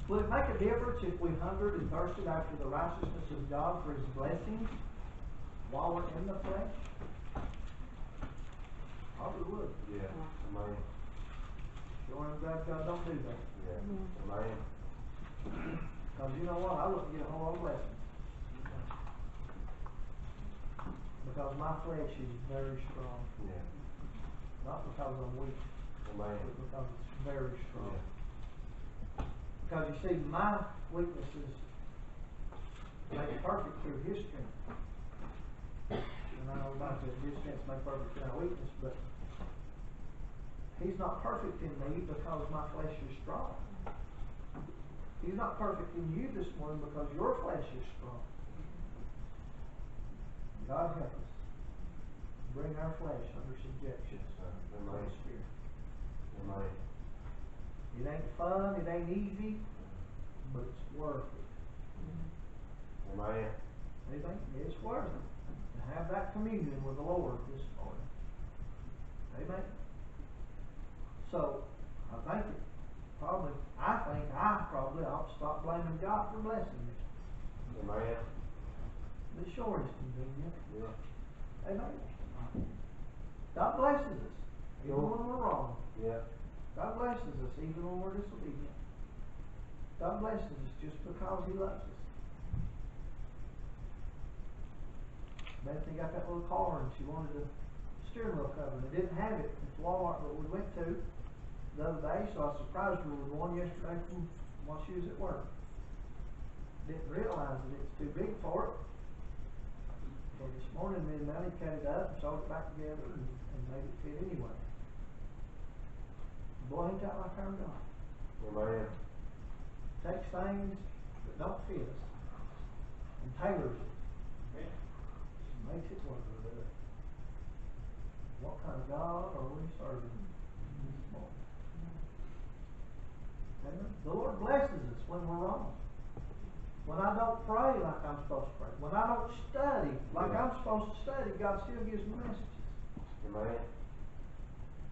Would it make a difference if we hungered and thirsted after the righteousness of God for His blessings while we're in the flesh? Probably would. Yeah. Amen. Sure am glad God don't do that. Yeah. Amen. Because you know what? I wouldn't get a whole lot of blessings. Because my flesh is very strong. Yeah. Not because I'm weak, Amen. but because it's very strong. Yeah. Because you see, my weaknesses make perfect through His strength. And I know about that His strength make perfect in our weakness, but He's not perfect in me because my flesh is strong. He's not perfect in you this morning because your flesh is strong. God help us. Bring our flesh under subjection to the Spirit. Amen. It ain't fun, it ain't easy, but it's worth it. Amen. Amen? It's worth it to have that communion with the Lord this morning. Amen? So, I think I probably ought to stop blaming God for blessing me. Amen. It sure is convenient. Yeah. Amen? God blesses us, even when we're wrong. Yeah. God blesses us even when we're disobedient. God blesses us just because He loves us. Bethany got that little car and she wanted a steering wheel cover. They didn't have it at Walmart that we went to the other day, so I surprised her with one yesterday from while she was at work. Didn't realize that it's too big for it. So this morning me and Melanie cut it up and sewed it back together and made it fit anyway. Boy, ain't that like our God. Amen. Takes things that don't fit us and tailors it. And makes it work a little bit. What kind of God are we serving this morning? Amen. The Lord blesses us when we're wrong. When I don't pray like I'm supposed to pray. When I don't study like I'm supposed to study, God still gives me messages. Amen.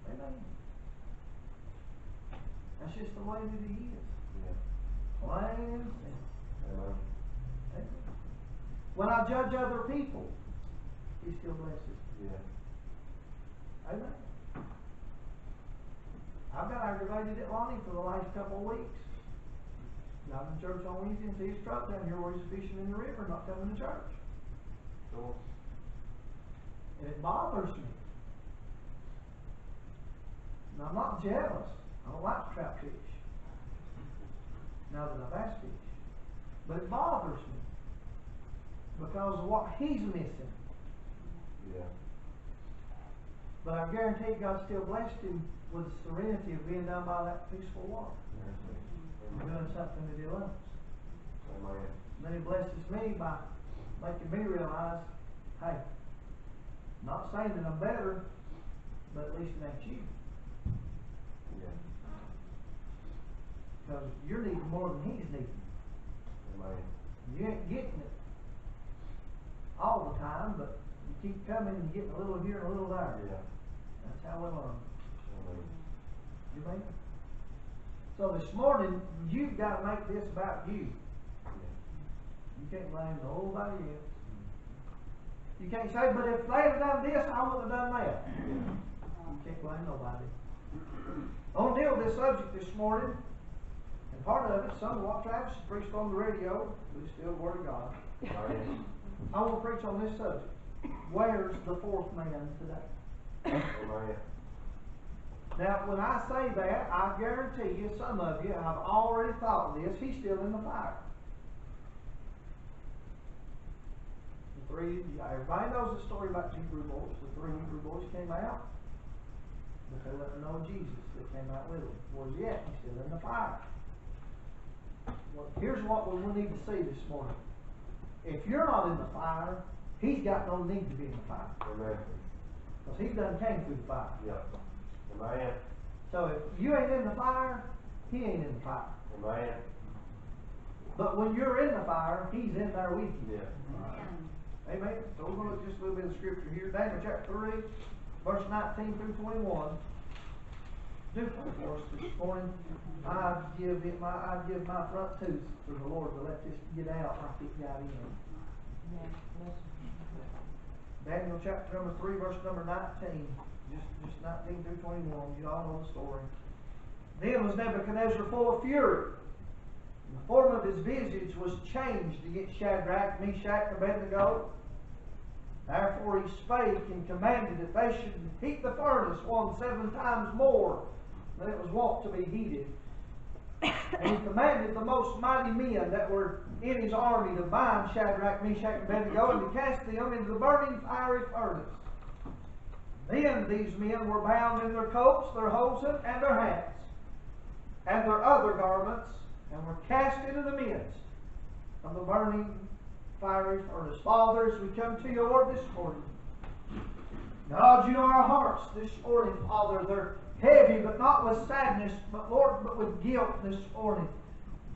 Amen. That's just the way that He is. Yeah. Plain and simple. Amen. Amen. When I judge other people, He still blesses. Yeah. Amen. I've got aggravated at Lonnie for the last couple of weeks. Not in church on Wednesday and see his truck down here where he's fishing in the river, not coming to church. Cool. And it bothers me. And I'm not jealous. I don't like to trap fish. Now that I've asked fish. But it bothers me. Because of what he's missing. Yeah. But I guarantee God still blessed him with the serenity of being down by that peaceful water. Amen. Doing something that he loves. Amen. And then he blesses me by making me realize, hey, not saying that I'm better, but at least it ain't you. Yeah. Because you're needing more than he's needing. Amen. You ain't getting it all the time, but you keep coming and getting a little here and a little there. Yeah. That's how we learn. Amen. You mean? So this morning, you've got to make this about you. Yeah. You can't blame nobody else. You can't say, but if they had done this, I wouldn't have done that. You can't blame nobody. I want to deal with this subject this morning. And part of it, some of what Travis preached on the radio, but it's still the Word of God. Amen. I want to preach on this subject. Where's the fourth man today? Amen. Now, when I say that, I guarantee you, some of you have already thought of this. He's still in the fire. Everybody knows the story about the Hebrew boys. The 3 Hebrew boys came out, but they let them know Jesus that came out with them. Where's he at? He's still in the fire. Well, here's what we need to see this morning. If you're not in the fire, he's got no need to be in the fire. Amen. Because he done came through the fire. Yeah. Amen. So if you ain't in the fire, he ain't in the fire. Amen. But when you're in the fire, he's in there with you. Yeah. Amen. So we're going to look just a little bit of scripture here. Daniel chapter 3, verse 19 through 21. do for us this morning. I'd give my front tooth for the Lord to let this get out like it got in. Daniel chapter number 3, verse number 19. Just 19 through 21. You all know the story. Then was Nebuchadnezzar full of fury. The form of his visage was changed against Shadrach, Meshach, and Abednego. Therefore he spake and commanded that they should heat the furnace 7 times more than it was wont to be heated. And he commanded the most mighty men that were in his army to bind Shadrach, Meshach, and Abednego, and to cast them into the burning fiery furnace. Then these men were bound in their coats, their hosen, and their hats, and their other garments, and were cast into the midst of the burning fiery furnace. Father, as we come to you, Lord, this morning, God, you know our hearts this morning, Father. They're heavy, but not with sadness, but Lord, but with guilt this morning.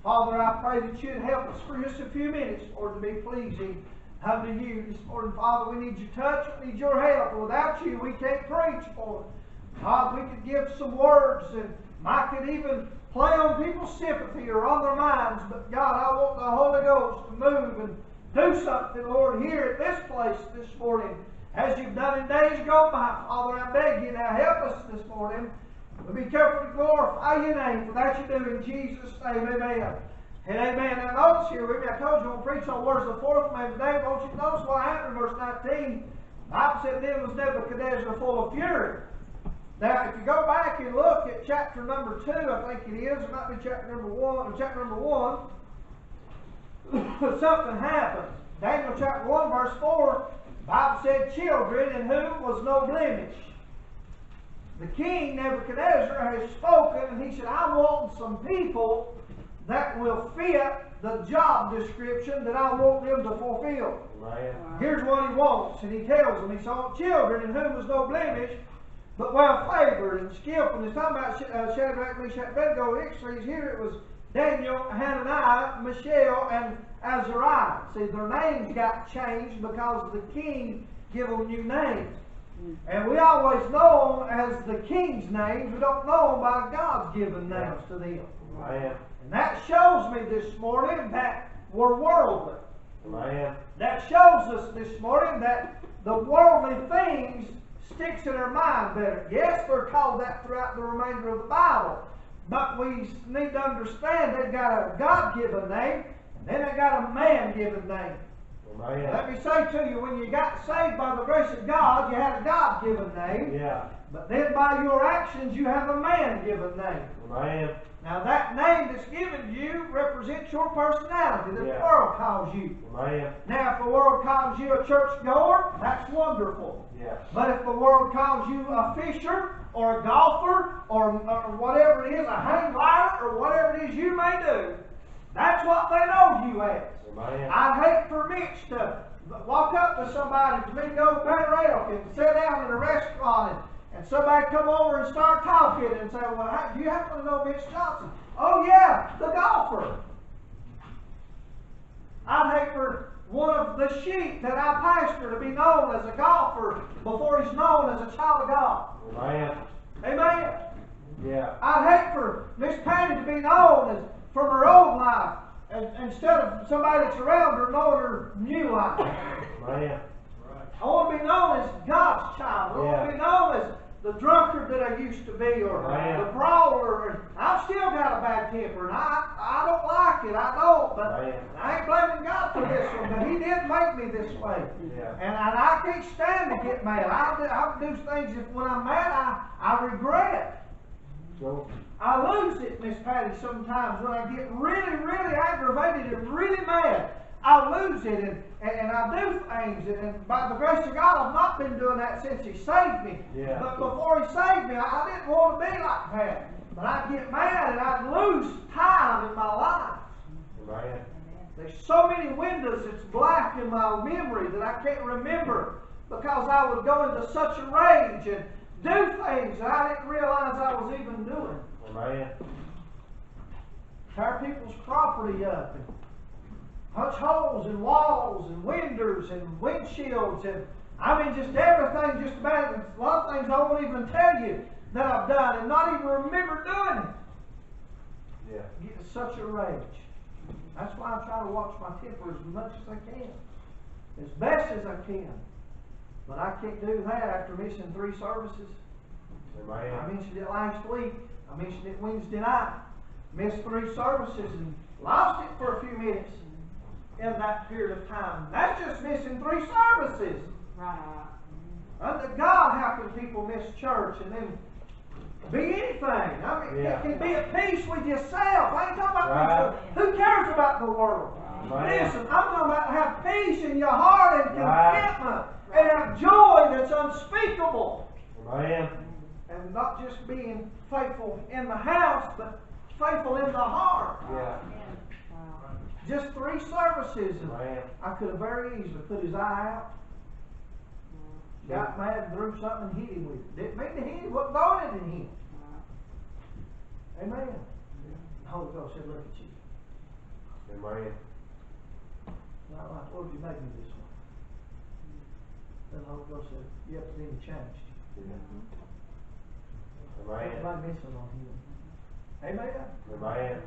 Father, I pray that you'd help us for just a few minutes, Lord, to be pleasing unto you this morning. Father, we need your touch, we need your help. Without you, we can't preach, Lord. God, we could give some words, and I could even play on people's sympathy or on their minds, but God, I want the Holy Ghost to move and do something, Lord, here at this place this morning, as you've done in days gone by. Father, I beg you now, help us this morning. But be careful to glorify your name, for that you do in Jesus' name, amen. And amen. Now notice here with me, I told you I'm going to preach on words of the fourth man today. I want you to notice what happened in verse 19. The Bible said, then was Nebuchadnezzar full of fury. Now, if you go back and look at chapter number 2, I think it is, it might be chapter number 1, or chapter number 1, something happened. Daniel chapter 1, verse 4, the Bible said, children in whom was no blemish. The king Nebuchadnezzar has spoken, and he said, I want some people that will fit the job description that I want them to fulfill. Right. Here's what he wants, and he tells them, he saw children in whom was no blemish, but well favored and skillful. And he's talking about Shadrach, Meshach, and Abednego. Actually, here it was Daniel, Hananiah, Mishael, and Azariah. See, their names got changed because the king gave them new names. And we always know them as the king's names. We don't know them by God's given names to them. Right. And that shows me this morning that we're worldly. Right. That shows us this morning that the worldly things sticks in our mind better. Yes, they're called that throughout the remainder of the Bible. But we need to understand they've got a God-given name, and then they've got a man-given name. Right. Let me say to you, when you got saved by the grace of God, you had a God-given name. Yeah. But then by your actions, you have a man-given name. Right. Now that name that's given to you represents your personality that the world calls you. Right. Now if the world calls you a churchgoer, that's wonderful. Yeah. But if the world calls you a fisher or a golfer or whatever it is, a hang glider or whatever it is you may do, that's what they know you as. Right. I'd hate for Mitch to walk up to somebody, to me go to Better Elk and sit down in a restaurant and somebody come over and start talking and say, well, do you happen to know Mitch Johnson? Oh yeah, the golfer. I'd hate for one of the sheep that I pastor to be known as a golfer before he's known as a child of God. Right. Amen. Yeah. I'd hate for Miss Patty to be known as from her old life instead of somebody that's around her knowing her new life. Right. I want to be known as God's child. I want to be known as the drunkard that I used to be, or the brawler. I've still got a bad temper, and I don't like it. I don't, but I ain't blaming God for this one. But He did make me this way, and I can't stand to get mad. I do things when I'm mad. I regret. I lose it, Miss Patty, sometimes when I get really, really aggravated and really mad. I lose it and I do things, and by the grace of God, I've not been doing that since He saved me. Yeah. But before He saved me, I didn't want to be like that. But I'd get mad and I'd lose time in my life. Right. There's so many windows that's black in my memory that I can't remember because I would go into such a rage and do things that I didn't realize I was even doing. Right. Tear people's property up and punch holes in walls and windows and windshields and I mean just everything just about. A lot of things I won't even tell you that I've done and not even remember doing it. Yeah. I get such a rage. That's why I try to watch my temper as much as I can. As best as I can. But I can't do that after missing 3 services. I Amen. mentioned it last week. I mentioned it Wednesday night. Missed 3 services and lost it for a few minutes in that period of time. That's just missing 3 services. Right. Under God, how can people miss church and then be anything? I mean, Yeah. it can be at peace with yourself. I ain't talking about Right. peace. Who cares about the world? Right. Listen, I'm talking about have peace in your heart and Right. contentment and have joy that's unspeakable. Amen. And not just being faithful in the house, but faithful in the heart. Yeah. Wow. Just 3 services. And Amen. I could have very easily put his eye out, got mad, threw something and hit him with it. Didn't mean to hit him, wasn't throwing it at him. Amen. The Holy Ghost said, look at you. Amen. And I'm like, Lord, you made me this one. Then the Holy Ghost said, yep, but then he changed you. Amen. Everybody missing on him. Amen. Amen.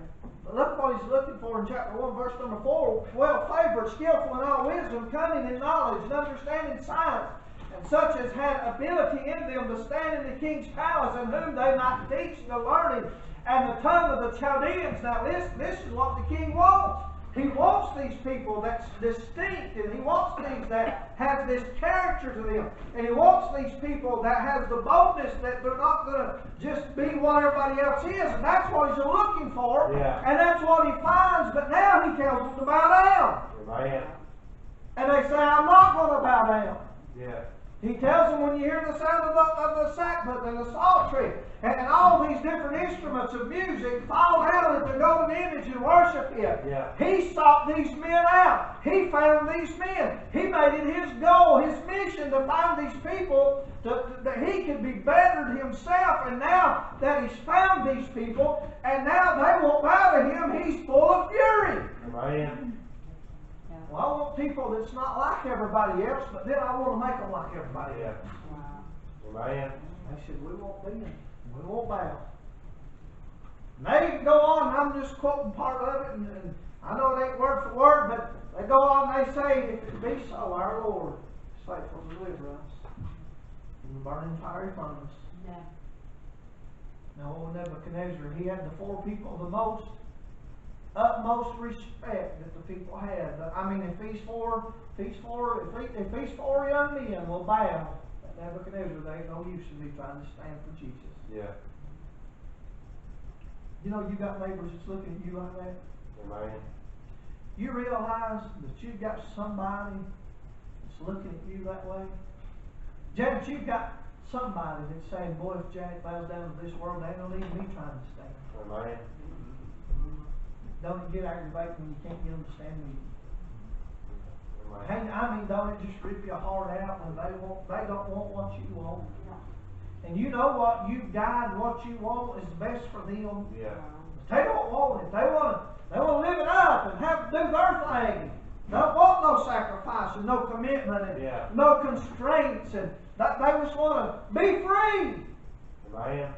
But look what he's looking for in chapter 1, verse number 4. Well favored, skillful in all wisdom, cunning in knowledge, and understanding science, and such as had ability in them to stand in the king's palace, and whom they might teach the learning and the tongue of the Chaldeans. Now this is what the king wants. He wants these people that's distinct, and he wants these that have this character to them. And he wants these people that has the boldness that they're not going to just be what everybody else is. And that's what he's looking for. Yeah. And that's what he finds. But now he tells them to bow down. Amen. And they say, I'm not going to bow down. Yeah. He tells them when you hear the sound of the sackbut and the psaltery and all these different instruments of music, fall down at the golden image and worship Him. Yeah. He sought these men out. He found these men. He made it his goal, his mission to find these people that he could be bettered himself. And now that he's found these people and now they won't bow to him, he's full of fury. Amen. Well, I want people that's not like everybody else, but then I want to make them like everybody Yeah. else. Wow. Amen. They said, we won't be in. We won't bow. And they go on, and I'm just quoting part of it, and I know it ain't word for word, but they go on and they say, if it be so, our Lord is faithful to deliver us from the burning fiery furnace. Yeah. Now, old Nebuchadnezzar, he had the 4 people the most utmost respect that the people had. I mean, if these four young men will bow, Nebuchadnezzar, there ain't no use in me trying to stand for Jesus. Yeah. You know, you got neighbors that's looking at you like that. Amen. You realize that you've got somebody that's looking at you that way. Janet, you've got somebody that's saying, boy, if Janet bows down to this world, there ain't no need of me trying to stand. Amen. Don't it get aggravating when you can't get them to stand with you? Amen. Hey, I mean, don't it just rip your heart out when they don't want what you want? And you know what you guide, what you want is best for them. Yeah. They don't want it. They want to live it up and have to do their thing. They don't want no sacrifice and no commitment and no constraints, and that they just want to be free. Amen.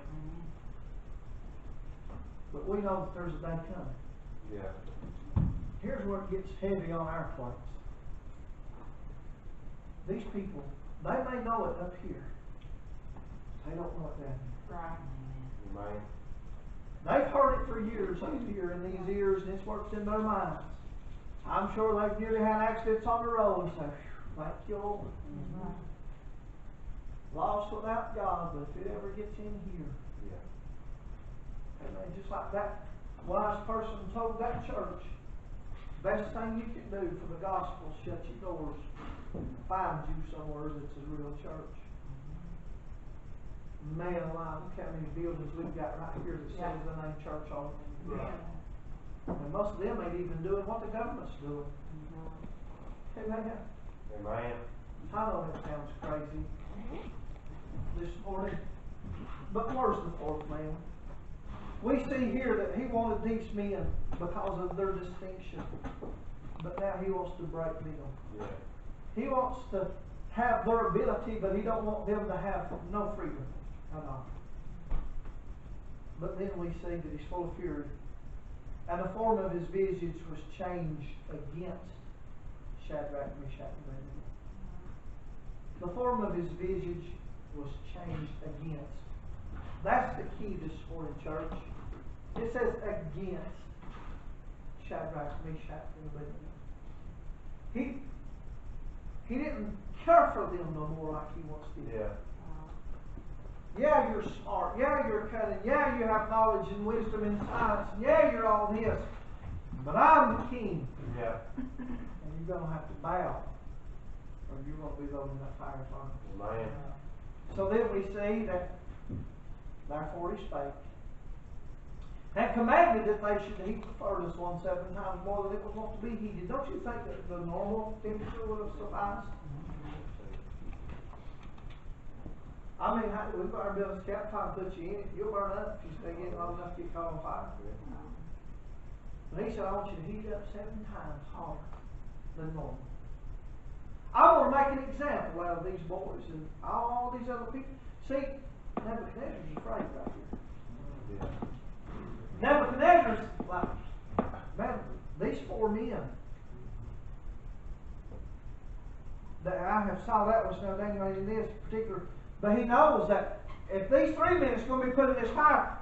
But we know that there's a day coming. Yeah. Here's where it gets heavy on our plates. These people, they may know it up here. They don't know it down here. Right. Amen. They've heard it for years. They hear in these ears, and it's worked in their minds. I'm sure they've nearly had accidents on the road and say, thank you, Lord. Lost without God, but if it ever gets in here. Yeah. Amen. Just like that wise person told that church, best thing you can do for the gospel is shut your doors and find you somewhere that's a real church. Man alive, look how many buildings we've got right here that says the name church on it. Yeah. And most of them ain't even doing what the government's doing. Amen. Amen. I know that sounds crazy this morning, but where's the 4th man? We see here that he wanted these men because of their distinction, but now he wants to break them. Yeah. He wants to have their ability, but he don't want them to have no freedom at all. But then we see that he's full of fury. And the form of his visage was changed against Shadrach, Meshach, and Abednego. The form of his visage was changed against. That's the key this morning, church. It says against Shadrach, Meshach, and Abednego. He didn't care for them no more like he once did. Yeah. Yeah, you're smart. Yeah, you're cunning. Yeah, you have knowledge and wisdom and science. And yeah, you're all this. But I'm the king. Yeah. And you're going to have to bow. Or you're going to be thrown in that fire furnace. Amen. So then we see that, therefore he spake, and commanded that they should heat the furnace 7 times more than it was wont to be heated. Don't you think that the normal temperature would have sufficed? I mean, we better build a campfire and put you in it. You'll burn up if you stay in it long enough to get caught on fire. But he said, I want you to heat it up 7 times harder than normal. I want to make an example out of these boys and all these other people. See, Nebuchadnezzar's afraid right here. Yeah. Nebuchadnezzar's like, man, these 4 men that I have saw that was now Daniel in this particular, but he knows that if these 3 men is going to be put in this fire,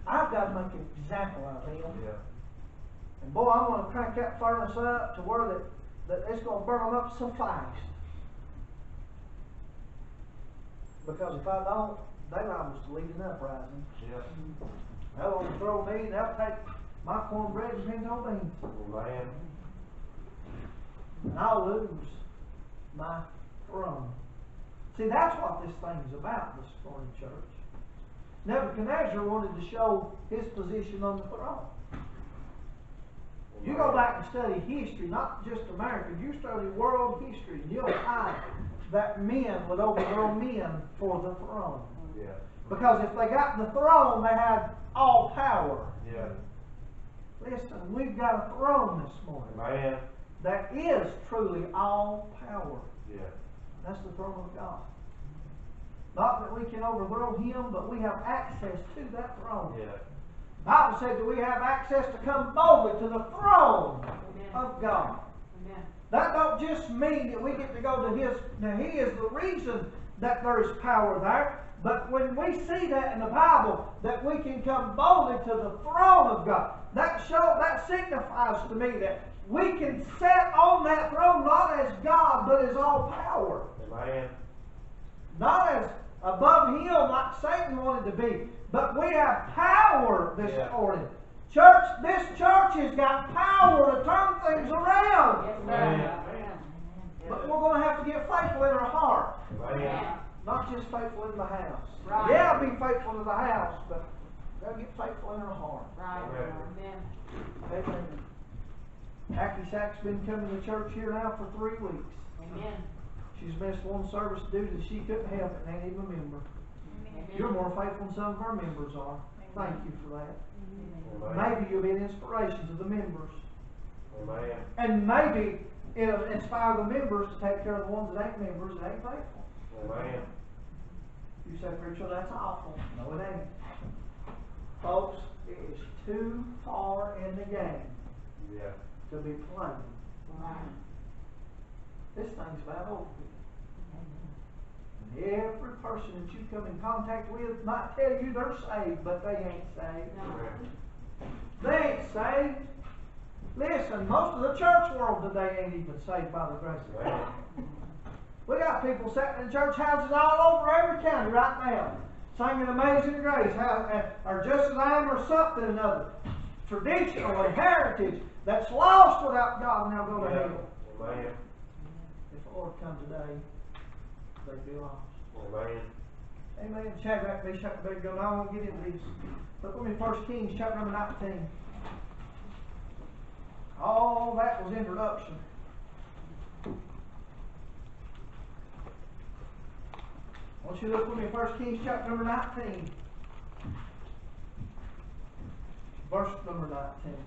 I've got to make an example out of them. Yeah. And boy, I'm going to crank that furnace up to where that it's going to burn them up so fast. Because if I don't, they liable to lead an uprising. Yeah. They'll overthrow me, they'll take my cornbread and pinto beans. Amen. And I'll lose my throne. See, that's what this thing's about this morning, church. Nebuchadnezzar wanted to show his position on the throne. You go back and study history, not just America. You study world history, and you'll find that men would overthrow men for the throne. Yeah. Because if they got the throne, they had all power. Yeah. Listen, we've got a throne this morning Amen. that is truly all power. Yeah. That's the throne of God. Not that we can overthrow him, but we have access to that throne. Yeah. The Bible said that we have access to come boldly to the throne of God. Amen. That don't just mean that we get to go to his. Now, he is the reason that there is power there. But when we see that in the Bible, that we can come boldly to the throne of God, that signifies to me that we can sit on that throne not as God, but as all power. Amen. Not as above him like Satan wanted to be, but we have power this morning. Church, this church has got power to turn things around. Yes, Amen. But we're going to have to get faithful in our heart. Amen. Not just faithful in the house. Right. Yeah, be faithful to the house, but gotta get faithful in our heart. Right. Amen. Amen. Amen. Aki Sack's been coming to church here now for 3 weeks. Amen. She's missed one service due to she couldn't help it and ain't even a member. Amen. You're more faithful than some of our members are. Thank you for that. Amen. Maybe you'll be an inspiration to the members. Amen. And maybe it'll inspire the members to take care of the ones that ain't members that ain't faithful. Amen. You say, preacher, that's awful. No, it ain't. Folks, it is too far in the game Yeah. to be playing. Right. This thing's about over with. And every person that you come in contact with might tell you they're saved, but they ain't saved. No. They ain't saved. Listen, most of the church world today ain't even saved by the grace of God. We got people sitting in church houses all over every county right now, singing Amazing Grace, or Just As I Am, or something or another. Traditional and heritage that's lost without God and they'll go to hell. Amen. If the Lord come today, they'd be lost. Amen. Amen. Shadrach, Meshach, and Abednego. Now I won't get into these. Look with me, 1 Kings chapter number 19. All that was introduction. I want you to look with me, 1 Kings chapter number 19. Verse number 19.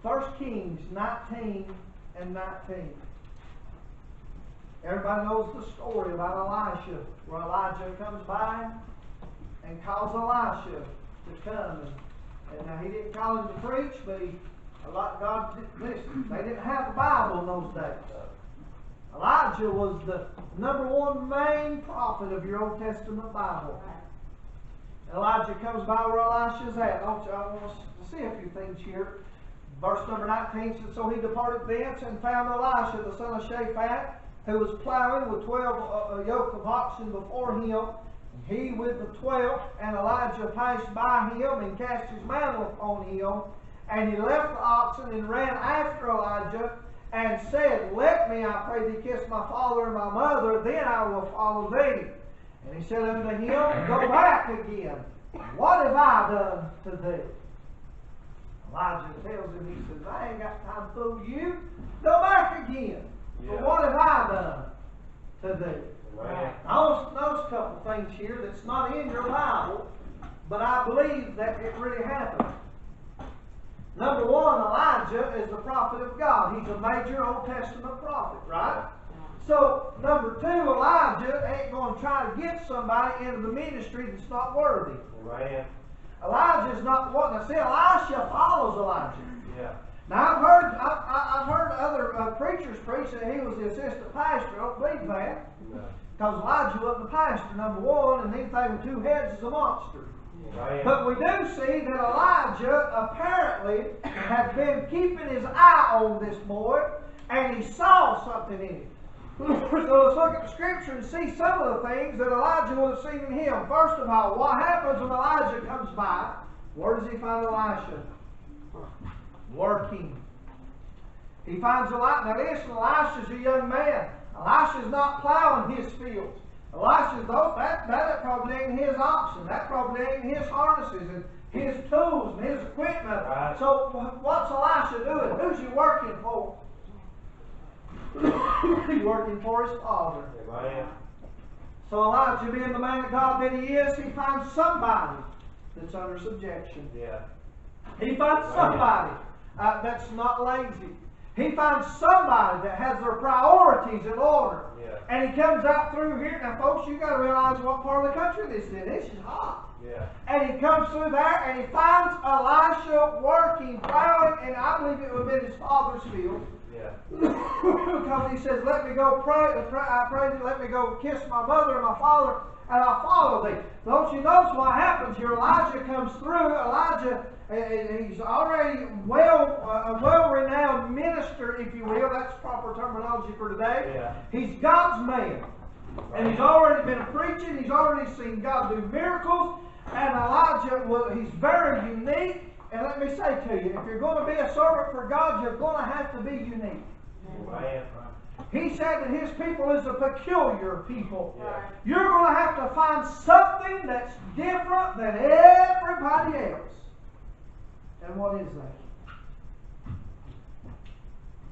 1 Kings 19 and 19. Everybody knows the story about Elisha, where Elijah comes by and calls Elisha to come. And now he didn't call him to preach, but God, listen, they didn't have a Bible in those days. Elijah was the #1 main prophet of your Old Testament Bible. Elijah comes by where Elisha's at. I want us to see a few things here. Verse number 19 says, So he departed thence and found Elisha the son of Shaphat, who was plowing with 12 yoke of oxen before him, and he with the 12th. And Elijah passed by him and cast his mantle upon him, and he left the oxen and ran after Elijah, and said, Let me, I pray thee, kiss my father and my mother, then I will follow thee. And he said unto him, Go back again. What have I done to thee? Elijah tells him, he says, I ain't got time to fool you. Go back again. Yeah. But what have I done to thee? Amen. Now, notice a couple things here that's not in your Bible, but I believe that it really happened. #1, Elijah is the prophet of God. He's a major Old Testament prophet, right? So, #2, Elijah ain't going to try to get somebody into the ministry that's not worthy. Amen. Elijah's not one. Now, see, Elisha follows Elijah. Yeah. Now, I've heard other preachers preach that he was the assistant pastor. I don't believe that. No. Because Elijah wasn't the pastor, #1, and anything with 2 heads is a monster. Amen. But we do see that Elijah apparently had been keeping his eye on this boy, and he saw something in him. So let's look at the scripture and see some of the things that Elijah would have seen in him. First of all, what happens when Elijah comes by? Where does he find Elisha? Working. He finds Elisha. Now listen, Elisha's a young man. Elisha's not plowing his fields. Elisha's, that probably ain't his oxen. That probably ain't his harnesses and his tools and his equipment. Right. So what's Elisha doing? Who's he working for? He's working for his father. Amen. So Elijah, being the man of God that he is, he finds somebody that's under subjection. Yeah. He finds somebody that's not lazy. He finds somebody that has their priorities in order. Yeah. And he comes out through here. Now, folks, you got to realize what part of the country this is in. This is hot. Yeah. And he comes through there and he finds Elisha working, plowing, and I believe it would have been his father's field. Yeah. Because he says, Let me go pray, I pray thee, let me go kiss my mother and my father, and I'll follow thee. Don't you notice what happens here? Elijah comes through. Elijah, he's already a well-renowned minister, if you will. That's proper terminology for today. Yeah. He's God's man. And he's already been preaching. He's already seen God do miracles. And Elijah, he's very unique. And let me say to you, if you're going to be a servant for God, you're going to have to be unique. Amen. He said that his people is a peculiar people. Yeah. You're going to have to find something that's different than everybody else. And what is that?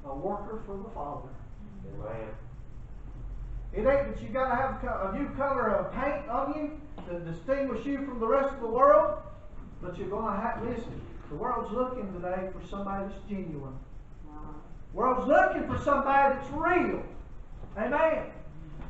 A worker for the Father. Amen. It ain't that you got to have a new color of paint on you to distinguish you from the rest of the world, but you're going to have to listen. The world's looking today for somebody that's genuine. The world's looking for somebody that's real. Amen.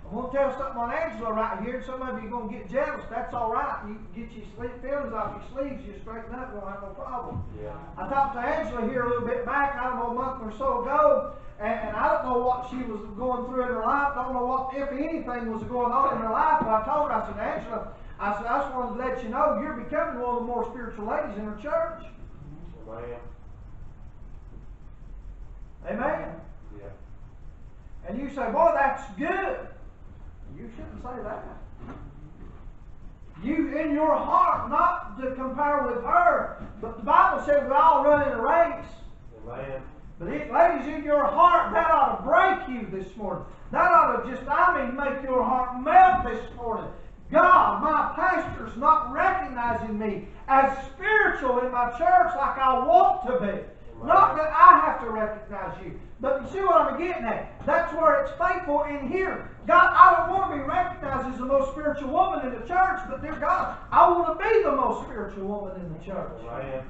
I'm going to tell something on Angela right here. Some of you are going to get jealous. That's all right. You get your feelings off your sleeves. You straighten up. You won't have no problem. Yeah. I talked to Angela here a little bit back, I don't know, a month or so ago, and I don't know what she was going through in her life. Don't know what, if anything, was going on in her life. But I told her, I said, Angela, I just wanted to let you know you're becoming one of the more spiritual ladies in her church. Amen. Amen. Yeah. And you say, boy, that's good. You shouldn't say that. You, in your heart, not to compare with her, but the Bible says we all run in a race. Amen. But ladies, in your heart, that ought to break you this morning. That ought to just, make your heart melt this morning. God, my pastor's not recognizing me as spiritual in my church like I want to be. Not that I have to recognize you. But you see what I'm getting at? That's where it's faithful in here. God, I don't want to be recognized as the most spiritual woman in the church, but dear God, I want to be the most spiritual woman in the church. Amen.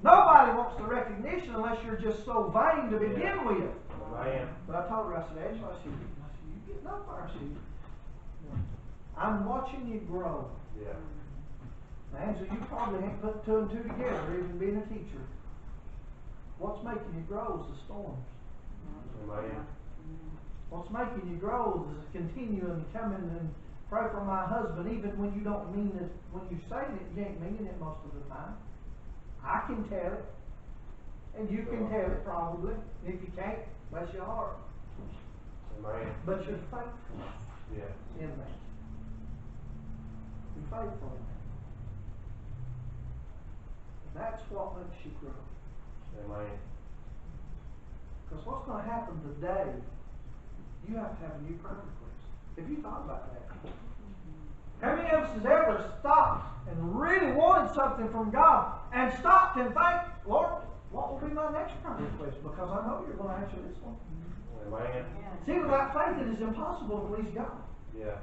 Nobody wants the recognition unless you're just so vain to begin with. Amen. But I told her, I said, Angela, you getting up there? I'm watching you grow. Yeah. Now, Angela, you probably ain't put two and two together, even being a teacher. What's making you grow is the storms. Amen. What's making you grow is continuing coming and pray for my husband, even when you don't mean it. When you say it, you ain't meaning it most of the time. I can tell it, and you can tell it probably. If you can't, bless your heart. Amen. But you're faithful Yeah. in that. You're faithful in that. That's what makes you grow. Amen. Because what's going to happen today, you have to have a new prayer request. Have you thought about that? How many of us has ever stopped and really wanted something from God and stopped and think, Lord, what will be my next prayer request? Because I know you're going to answer this one. Amen. See, without faith it is impossible to please God. Yeah.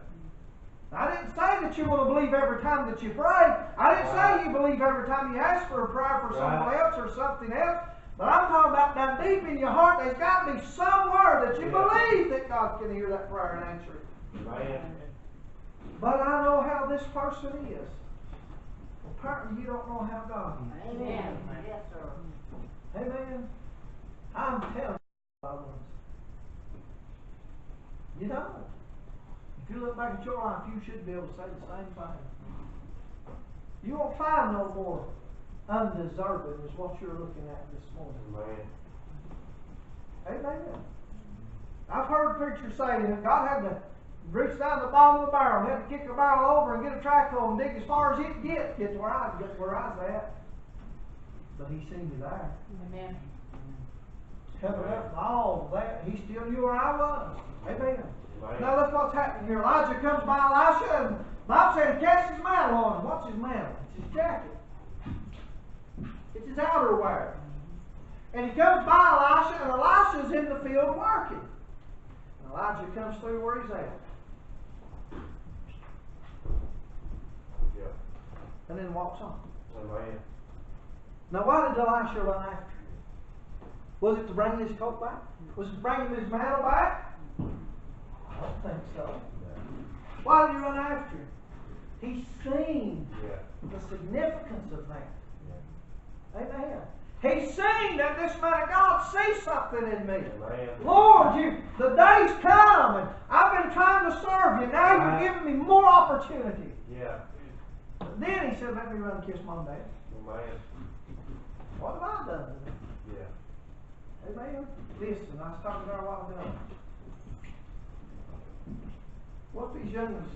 I didn't say that you want to believe every time that you pray. I didn't say you believe every time you ask for a prayer for someone else or something else. But I'm talking about down deep in your heart, there's got to be somewhere that you believe that God can hear that prayer and answer it. Amen. But I know how this person is. Apparently you don't know how God is. Amen. Yes, sir. Amen. I'm telling you, loved ones. You don't. If you look back at your life, you should be able to say the same thing. You won't find no more undeserving is what you're looking at this morning. Amen. Amen. I've heard preachers say that God had to reach down the bottom of the barrel, had to kick the barrel over and get a track hole and dig as far as he could get to where I was at. But He seen me there. Amen. Heaven up all of that. He still knew where I was. Amen. Amen. Now look what's happening here. Elijah comes by Elisha, and the Bible said he casts his mantle on him. What's his mantle? It's his jacket. It's his outerwear. And he comes by Elisha, and Elisha's in the field working. And Elijah comes through where he's at. Yeah. And then walks on. Amen. Now why did Elisha run after him? Was it to bring his coat back? Was it to bring him his mantle back? I don't think so. Why did he run after him? He's seen the significance of that. Yeah. Amen. He's seen that this man of God sees something in me. Amen. Lord, the day's come, and I've been trying to serve you. Now you're giving me more opportunity. Yeah. But then he said, let me run and kiss mom and dad. Amen. What have I done? Yeah. Amen. Listen, I was talking to our while ago. What if these young ones?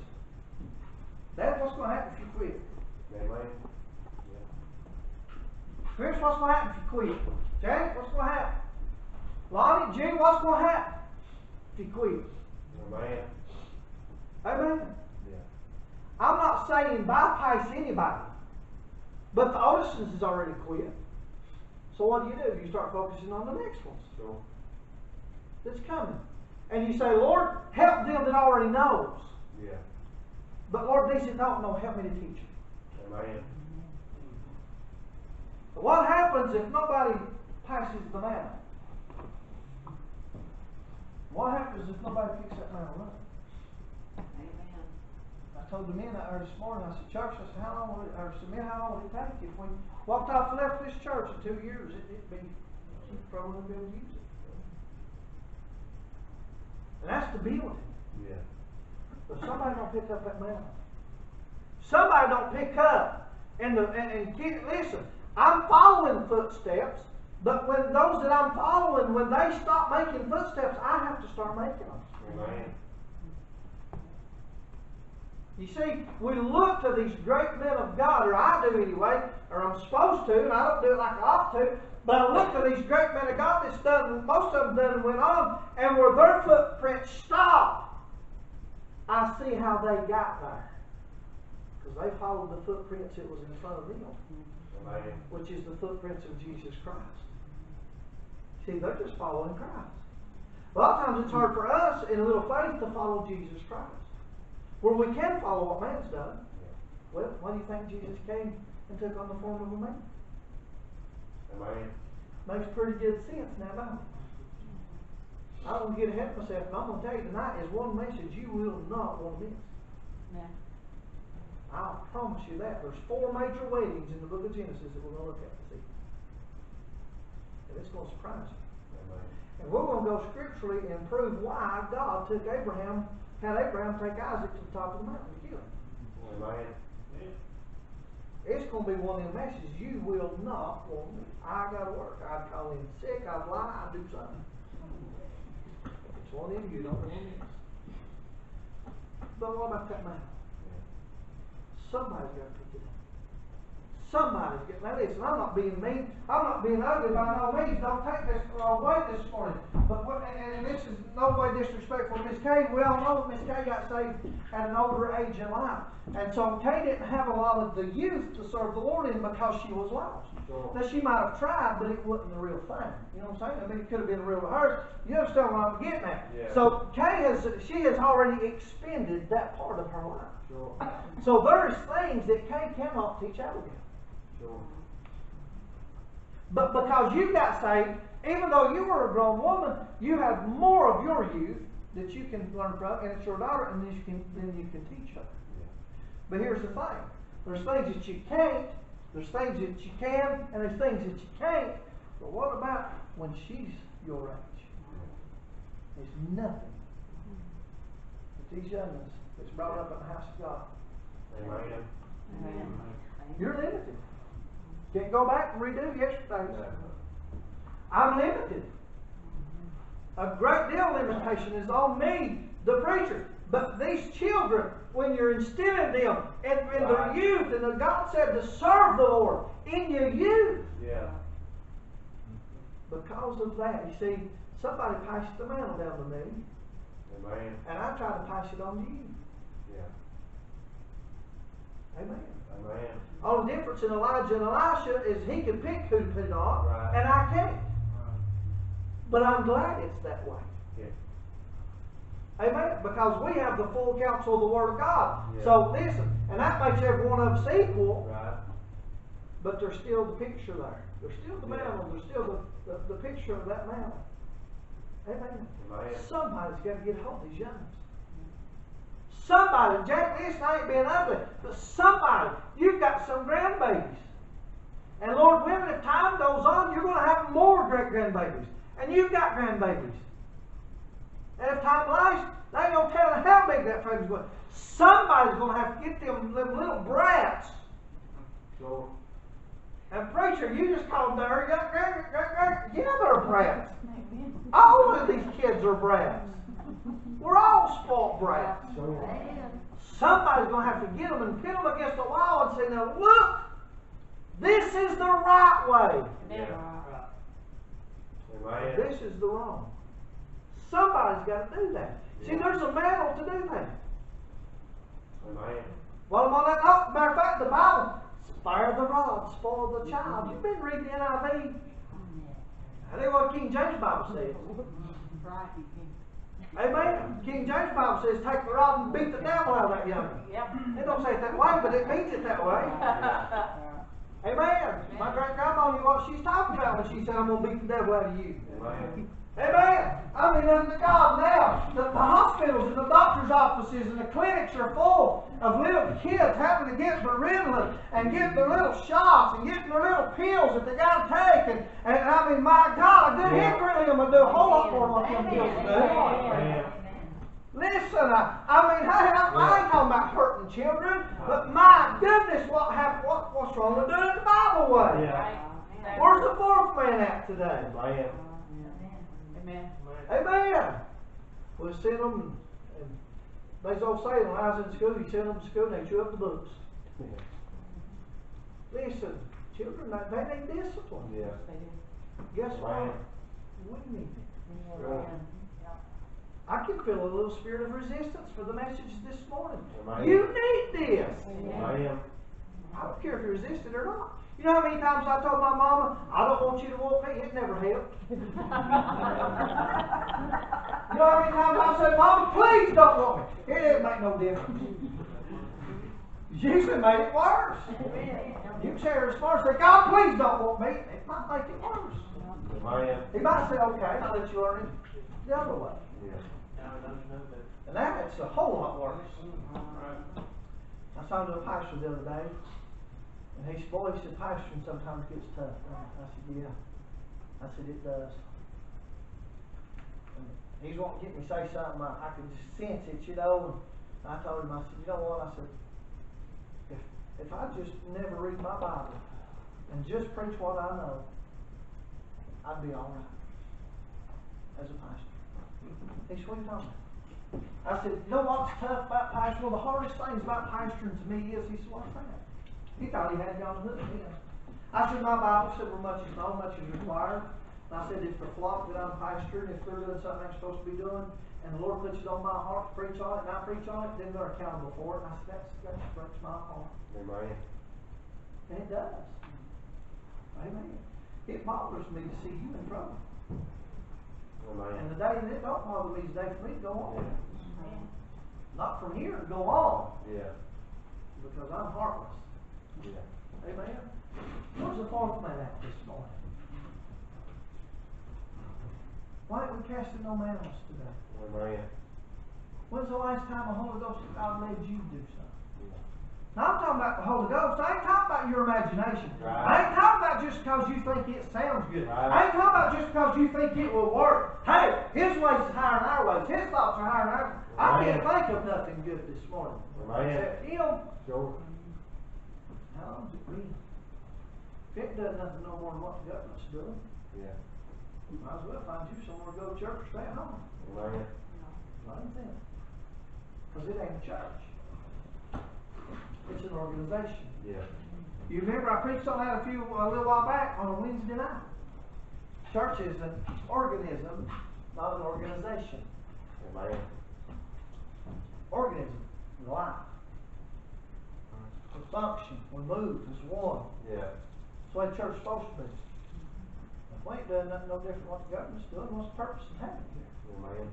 Dad, what's going to happen if you quit? Amen. Chris, what's going to happen if you quit? Jack, what's going to happen? Lonnie, Jim, what's going to happen if you quit? Amen. Amen. Yeah. I'm not saying bypass anybody, but the Otisons has already quit. So what do? You start focusing on the next ones Sure. that's coming. And you say, Lord, help them that already knows. Yeah. But Lord, these that don't know, help me to teach them. Amen. But what happens if nobody passes the mantle? What happens if nobody picks that mantle up? Amen. I told the men out there this morning, I said, church, I said, how long would it take if we walked off and left this church in 2 years? It'd be, you'd probably wouldn't be able to use it. And that's the building. Yeah. But somebody don't pick up that mantle. Somebody don't pick up and listen, I'm following footsteps, but when those that I'm following, when they stop making footsteps, I have to start making them. Amen. You see, we look to these great men of God, or I do anyway, or I'm supposed to, and I don't do it like I ought to, but I look to these great men of God that's done, most of them done and went on, and where their footprints stopped, I see how they got there. Because they followed the footprints that was in front of them, Amen. which is the footprints of Jesus Christ. See, they're just following Christ. A lot of times it's hard for us in a little faith to follow Jesus Christ. Where we can follow what man's done. Well, why do you think Jesus came and took on the form of a man? Amen. Makes pretty good sense now, don't it? I don't get ahead of myself, but I'm going to tell you tonight is one message you will not want to miss. I'll promise you that. There's 4 major weddings in the book of Genesis that we're going to look at this evening. And it's going to surprise you. Amen. And we're going to go scripturally and prove why God had Abraham take Isaac to the top of the mountain to kill him. Amen. It's going to be one of them messages you will not want me. I got to work. I'd call in sick. I'd lie. I'd do something. It's one of them you don't want to miss. But what about that man? Somebody's got to pick it up. Somebody's got. Now listen, I'm not being mean. I'm not being ugly by no means. Don't take this the wrong way this morning. But and this is no way disrespectful to Miss Kay. We all know that Miss Kay got saved at an older age in life. And so Kay didn't have a lot of the youth to serve the Lord in because she was lost. Sure. Now she might have tried, but it wasn't the real thing. You know what I'm saying? I mean, it could have been real to her. You understand what I'm getting at? Yeah. So Kay has already expended that part of her life. Sure. So there's things that Kay cannot teach Abigail. Sure. But because you got saved, even though you were a grown woman, you have more of your youth that you can learn from, and it's your daughter, and then you can teach her. Yeah. But here's the thing. There's things that you can't, there's things that you can, and there's things that you can't. But what about when she's your age? There's nothing that these young ones that's brought up in the house of God. Amen. You're limited. Can't go back and redo yesterday's. No. I'm limited. A great deal of limitation is on me, the preacher. But these children, when you're instilling them in their youth, and God said to serve the Lord in your youth. Yeah. Because of that, you see, somebody passed the mantle down to me, Amen. and I tried to pass it on to you. Yeah. Amen. Amen. Only difference in Elijah and Elisha is he can pick who to put on, Right. and I can't. But I'm glad it's that way. Yeah. Amen. Because we have the full counsel of the Word of God. Yeah. So listen, and that makes every one of us equal, Right. but there's still the picture there. There's still the Yeah. mantle. There's still the picture of that mantle. Amen. Amen. Somebody's got to get hold of these youngsters. Somebody, Jack, this ain't being ugly, but somebody, you've got some grandbabies. And Lord willing, if time goes on, you're going to have more great-grandbabies. And you've got grandbabies. And if time lasts, they ain't going to tell how big that family's going. Somebody's going to have to get them little brats. Sure. And preacher, you just called them yeah, they're brats. All of these kids are brats. We're all spoiled brats. Sure. Somebody's going to have to get them and pin them against the wall and say, now look, this is the right way. Yeah. Amen. This is the wrong. Somebody's got to do that. See, Yeah. there's a mantle to do that. Amen. Well, I'm on that note. Matter of fact, the Bible, spare the rod, spoil the child. You've been reading NIV. I think what King James Bible says. Amen. King James Bible says, take the rod and beat the devil out of that young. It don't say it that way, but it means it that way. Amen. My great grandma knew what she's talking about when she said, I'm going to beat the devil out of you. Amen. Amen. I mean, unto God now, the hospitals and the doctor's offices and the clinics are full of little kids having to get their Ritalin and get their little shots and getting their little pills that they got to take. And I mean, my God, a good Ritalin will do a whole lot more than what them pills do. Amen. Listen, I mean, hey, I ain't talking about hurting children, but my goodness, what's wrong with doing it the Bible way? Yeah. Where's the fourth man at today? Amen. Amen. We send them, and there's old saying, when I was in school, you send them to school and they chew up the books. Listen, children, they need discipline. Yeah. Guess Amen. what? We need it. Sure. I can feel a little spirit of resistance for the message this morning. Amen. You need this. Amen. I don't care if you resist it or not. You know how many times I told my mama, I don't want you to whoop me? It never helped. You know how many times I said, Mama, please don't whoop me? It didn't make no difference. Usually made it worse. You say it as far as say, God, please don't whoop me. It might make it worse. Amen. He might say, okay, I'll let you learn it the other way. Yeah. And that it's a whole lot worse. I was talking to a pastor the other day, and he said, pastoring sometimes gets tough. I said, yeah. I said, it does. And he's wanting to get me to say something, I could just sense it, you know. And I told him, I said, you know what? I said, if I just never read my Bible and just preach what I know, I'd be all right as a pastor. He said, what are you talking about? I said, you know what's tough about pastoring? Well, the hardest things about pastoring to me is, he said, what's that? He thought he had you on the hook. I said, my Bible said where much is known, much is required. And I said, if the flock that I'm pastoring, if they're doing something they're supposed to be doing, and the Lord puts it on my heart to preach on it, and I preach on it, then they're accountable for it. And I said, that breaks my heart. Amen. And it does. Amen. It bothers me to see you in trouble. Amen. And the day that it don't bother me is the day for me to go on. Amen. Not from here to go on, Yeah. because I'm heartless. Yeah. Amen. Where's the fourth man at this morning? Why ain't we casting no animals today? Amen. When's the last time the Holy Ghost God led you to do something? Yeah. Now I'm talking about the Holy Ghost. I ain't talking about your imagination. Right. I ain't talking about just because you think it sounds good. Right. I ain't talking about just because you think it will work. Hey, His ways is higher than our ways. His thoughts are higher than ours. I can't think of nothing good this morning. Amen. Except Him. Sure. How long's it been? If it does nothing no more than what the government's doing, Yeah. you might as well find you somewhere to go to church or stay at home. Amen. Blame them. Because it ain't a church. It's an organization. Yeah. You remember I preached on that a little while back on a Wednesday night. Church is an organism, not an organization. Amen. Organism, life. We function, we move as one. Yeah. That's the way the church is supposed to be. If we ain't doing nothing no different than what the government's doing, what's the purpose of having it here? Amen.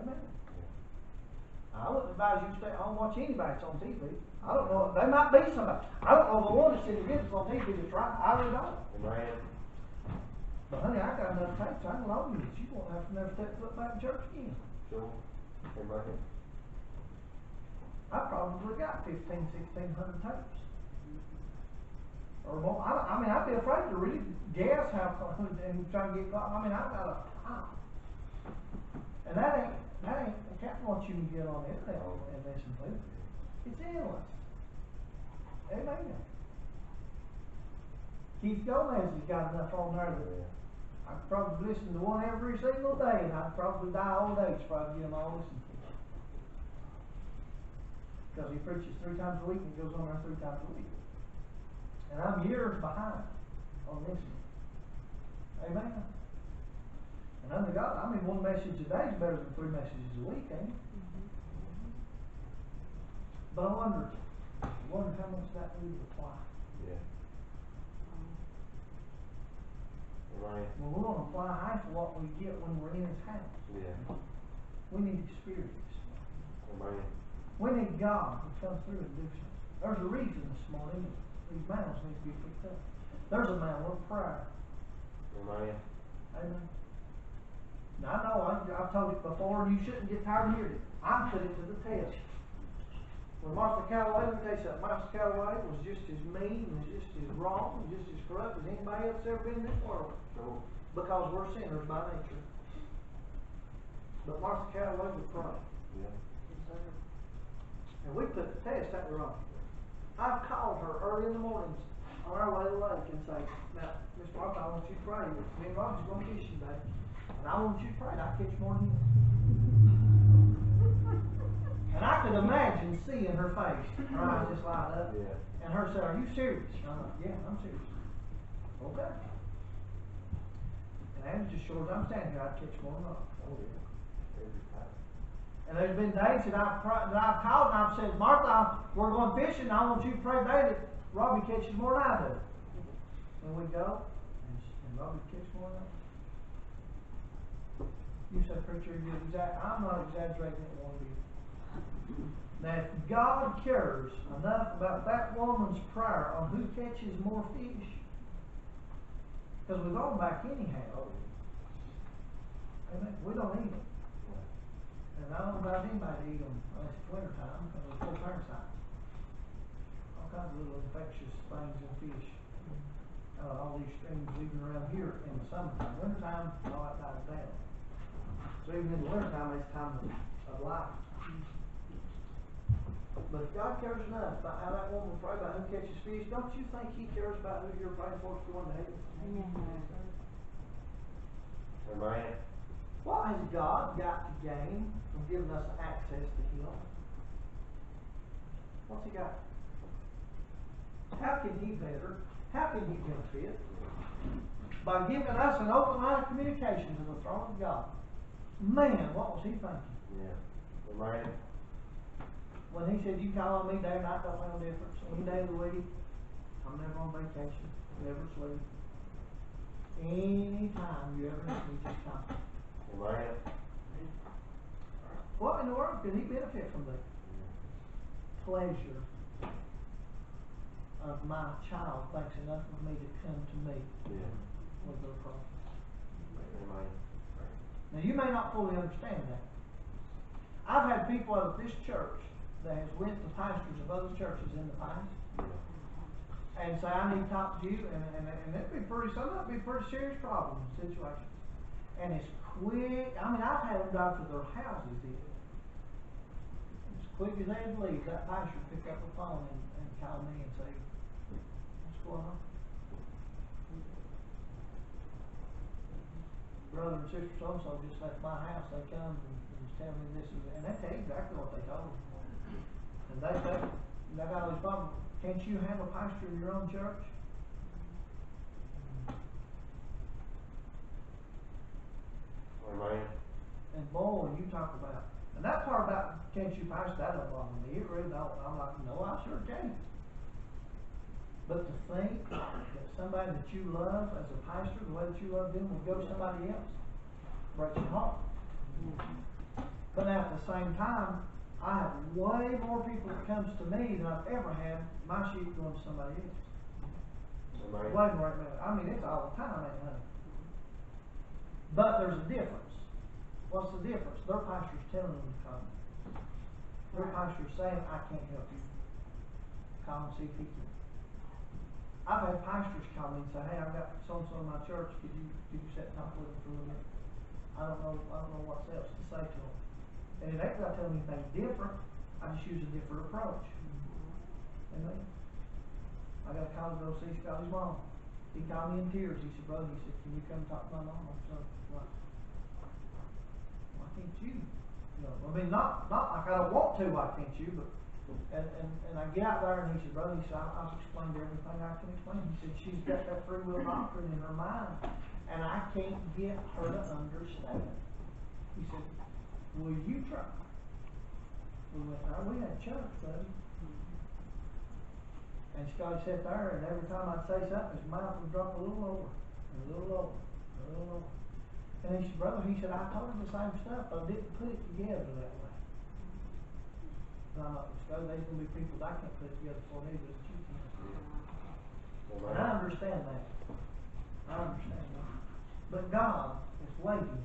Amen. I wouldn't advise you to stay at home and watch anybody that's on TV. I don't know. There might be somebody. I don't know the one that's individual on TV that's right. I really don't. Amen. But honey, I got enough tapes. I can loan you that you won't have to never step foot back in church again. Sure. Amen. I probably got 1,500 tapes. Or more. I mean, I'd be afraid to really guess how and try to get caught. I mean, I've got a pile. And that ain't counting what you can get on the internet and listen to. It's endless. Amen. Keith Gomez has got enough on there that I could probably listen to one every single day, and I'd probably die old age if I get them all listened to. Because he preaches 3 times a week and goes on there 3 times a week. And I'm years behind on listening. Amen. And under God, I mean, one message a day is better than 3 messages a week, ain't it? But I wonder how much that would apply. Yeah. Amen. Well, we're going to apply half of what we get when we're in His house. Yeah. We need experience. Amen. We need God to come through and do something. There's a reason this morning these mountains need to be picked up. There's a mountain of prayer. Amen. Amen. Now I know I've told it before, and you shouldn't get tired of hearing it. I put it to the test. When Martha Calloway, let me tell you something, Martha Calloway was just as mean, was just as wrong, and just as corrupt as anybody else ever been in this world. Sure. Because we're sinners by nature. But Martha Calloway would pray. Yeah. And we put the test that we're on. I've called her early in the mornings on our way to the lake and say, now, Miss Martha, I want you to pray. Me and Roger's going fishing today. And I want you to pray. I catch more than you. And I could imagine seeing her face. Her eyes just light up. Yeah. And her say, are you serious? And I'm like, yeah, I'm serious. Okay. And as just short as I'm standing here, I'd catch more than her. Oh, yeah. Every time. And there's been days that I've called and I've said, Martha, we're going fishing. I want you to pray today that Robbie catches more than I do. And we go, and Robbie catches more than I do. You say, preacher, I'm not exaggerating it one bit. Now, if God cares enough about that woman's prayer on who catches more fish, because we're going back anyhow. Amen. We don't eat it. And I don't advise anybody to eat them unless it's winter time, because they're full parasites. All kinds of little infectious things in fish. All these streams even around here in the summertime. Wintertime, all that dies down. So even in the wintertime, it's time of life. But if God cares enough about how that woman prayed about who catches fish, don't you think He cares about who you're praying for is going to heaven? Amen. What has God got to gain from giving us access to Him? What's He got? How can He benefit? By giving us an open line of communication to the throne of God. Man, what was He thinking? Yeah. Amen. When He said, you call on me day or night, don't make no difference. Any day of the week, I'm never on vacation, never sleep. Anytime you ever need me, just come. Amen. What in the world could He benefit from that? Pleasure of my child thinks enough of me to come to me Yeah. with their problem. Amen. Now you may not fully understand that. I've had people out of this church that has went to pastors of other churches in the past and say, I need to talk to you, and it'd be pretty, some of it be pretty serious problems, situations. And it's quick, I mean, I've had them go to their houses even. As quick as they'd leave, that pastor would pick up the phone and call me and say, what's going on? Brother and sister so-and-so just left my house, they come and was telling me this and they tell you exactly what they told me. And they got all these problems. Can't you have a pastor in your own church? Amen. And boy, you talk about, and that part about can't you pastor, that don't bother me. It really don't. I'm like, no, I sure can. But to think that somebody that you love as a pastor, the way that you love them, will go to somebody else, breaks your heart. But now at the same time, I have way more people that comes to me than I've ever had my sheep going to somebody else. Amen. Way more, I mean, it's all the time, ain't it? But there's a difference. What's the difference? Their pastor's telling them to come. Their pastor's saying, I can't help you. Call and see if he can. I've had pastors call me and say, hey, I've got so-and-so in my church, could you sit and talk with them for a little bit? I don't know what else to say to them. And it ain't got to tell me anything different. I just use a different approach. Amen. I got a call to go see Scotty's mom. He called me in tears. He said, brother, he said, can you come talk to my mom? I said, why can't you? I mean, not like I don't want to, why can't you? But and I get out there and he said, brother, he said, I've explained everything I can explain. He said, she's got that free will doctrine in her mind, and I can't get her to understand. He said, will you try? We went there, we had church, buddy. And Scotty sat there, and every time I'd say something, his mouth would drop a little lower, and a little lower, and a little lower. And he said, brother, he said, I told him the same stuff, but I didn't put it together that way. And I'm like, Scotty, there's going to be people that I can't put it together for neither that you can. And I understand that. I understand that. But God is waiting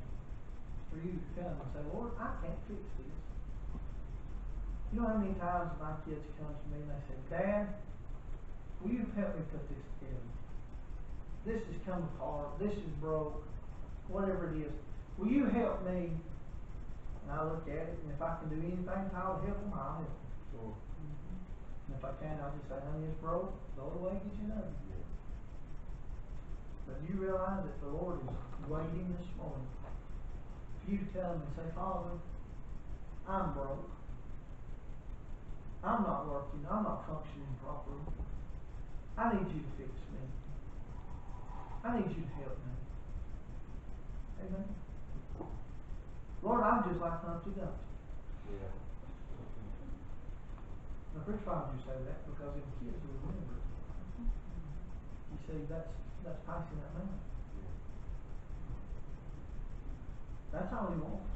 for you to come and say, Lord, I can't fix this. You know how many times my kids come to me and they say, Dad, will you help me put this together? This has come apart. This is broke. Whatever it is. Will you help me? And I look at it, and if I can do anything to help them, I'll help them. Sure. And if I can, I'll just say, honey, it's broke. Throw it away and get you another. Yeah. But you realize that the Lord is waiting this morning for you to come and say, Father, I'm broke. I'm not working. I'm not functioning properly. I need you to fix me. I need you to help me. Amen. Lord, I'm just like Humpty Dumpty. Yeah. Now, which why would you say that? Because if kids will remember it. You see, that's passing that man. Yeah. That's all he wants.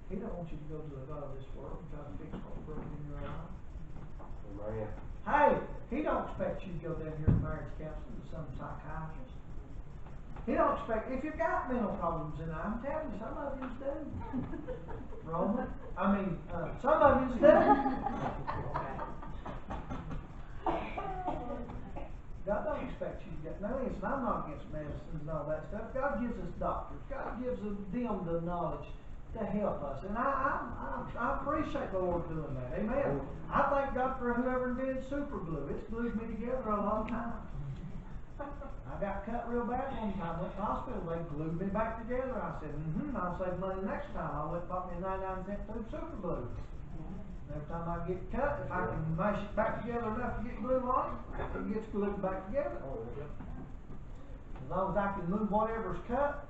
He don't want you to go to the God of this world and try to fix what's broken in your life. Amen. Hey, he don't expect you to go down here to marriage counseling to some psychiatrist. He don't expect, if you've got mental problems, and I'm telling you, some of yous do. Roman, some of yous do. God don't expect you to get, now listen, I'm not against medicines and all that stuff. God gives us doctors. God gives them the knowledge to help us. And I appreciate the Lord doing that. Amen. I thank God for whoever invented super glue. It's glued me together a long time. I got cut real bad one time, went to the hospital, they glued me back together. I said, I'll save money next time. I went and bought me a 99-cent tube super glue. Every time I get cut, if I can mash it back together enough to get glue on it, it gets glued back together. As long as I can move whatever's cut,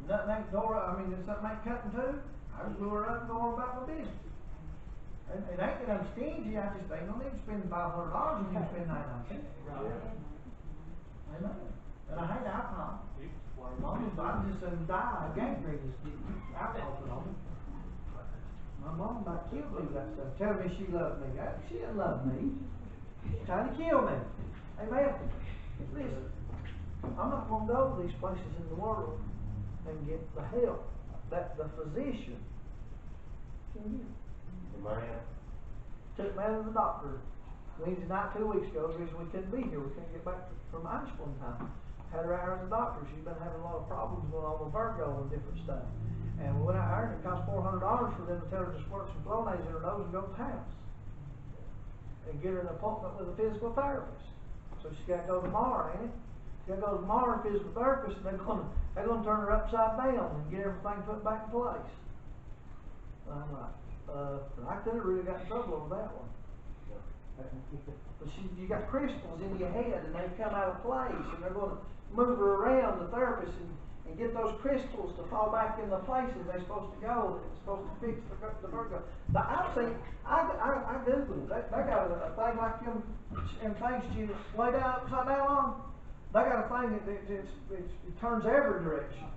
nothing ain't tore up. If something ain't cut in two, I just glue it up and go on about my business. It ain't that I'm stingy, I just ain't no need to spend $500 when you can spend 99 cents. Amen. And I hate alcohol. I'm just gonna die of gangrene just getting alcohol put on me. My mom about killed me that stuff, telling me she loved me. She didn't love me. She's trying to kill me. Amen. Listen, I'm not gonna go to these places in the world and get the help that the physician can give. Amen. Took me to the doctor Wednesday night 2 weeks ago. The reason we couldn't be here, we couldn't get back from high school in time. Had her out as a doctor. She's been having a lot of problems going on with Virgo and different stuff. And we went out there, and it cost $400 for them to tell her to squirt some Flonase in her nose and go to the house. And get her an appointment with a physical therapist. So she's got to go tomorrow, ain't it? She's got to go tomorrow to a physical therapist, and they're going to turn her upside down and get everything put back in place. And I'm like, I could have really got in trouble over that one. But you got crystals in your head, and they come out of place, and they're going to move her around, the therapist, and get those crystals to fall back in the places they're supposed to go. It's supposed to fix the Virgo. I googled it. They got a thing like them things you lay down upside down on. They got a thing that it turns every direction,